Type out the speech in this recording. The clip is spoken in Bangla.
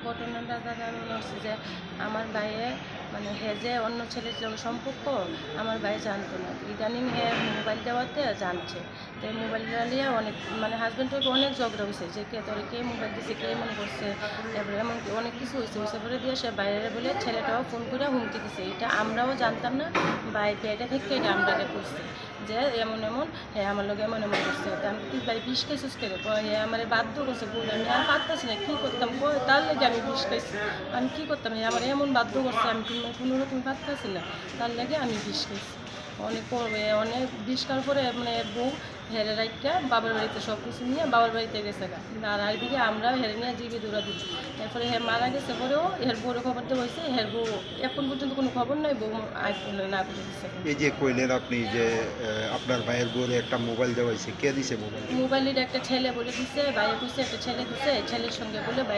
ঘটনাটা দ্বারা মনে হচ্ছে যে আমার ভাইয়ে মানে হে যে অন্য ছেলের সঙ্গে সম্পর্ক আমার ভাই জানতো না, ইদানিং হে মোবাইল দেওয়াতে জানছে। তো এই মোবাইলটা নিয়ে অনেক মানে হাজব্যান্ডকে অনেক ঝগড়া হয়েছে যে কে তোরে কে মোবাইল দিছে, কে এমন করছে, এবারে এমন অনেক কিছু হয়েছে। পরে দিয়ে সে বাইরে বলে ছেলেটাও ফোন করে হুমকি দিছে। এটা আমরাও জানতাম না, ভাই পেটে থেকে এটা আমরাকে করছে যে এমন এমন হ্যাঁ আমার লোক এমন এমন করছে। আমি তুই ভাই বিষ খাইছিস করে হে আমার বাধ্য করছে বলে আমি আর পারতাছি না, কী করতাম তার লেগে আমি বিষ খাইছি। আমি কী করতাম, হে আমার এমন বাধ্য করছে আমি কোনো রকম পারতাছি না, তার লেগে আমি বিষ খাইছি। অনেক অনেক বিষ খাওয়ার পরে মানে বউ হেরে রাইকা বাবার বাড়িতে সব কিছু নিয়ে বাবার বাড়িতে গেছে গা। আর একদিকে আমরাও হেরে নিয়ে জিগে দৌড়া দিই। এরপরে হে মারা গেছে পরেও এর বউরও খবর দেওয়া হয়েছে, হের বউ এখন পর্যন্ত কোনো খবর নাই, বউ না করে দিচ্ছে। এই যে কইলেন আপনি যে আপনার ভাইয়ের বউরে একটা মোবাইল দেওয়া হয়েছে, কে দিছে মোবাইল? মোবাইলের একটা ছেলে বলে দিছে, বাইরে দিছে, একটা ছেলে দিছে, ছেলের সঙ্গে বলে বাইরে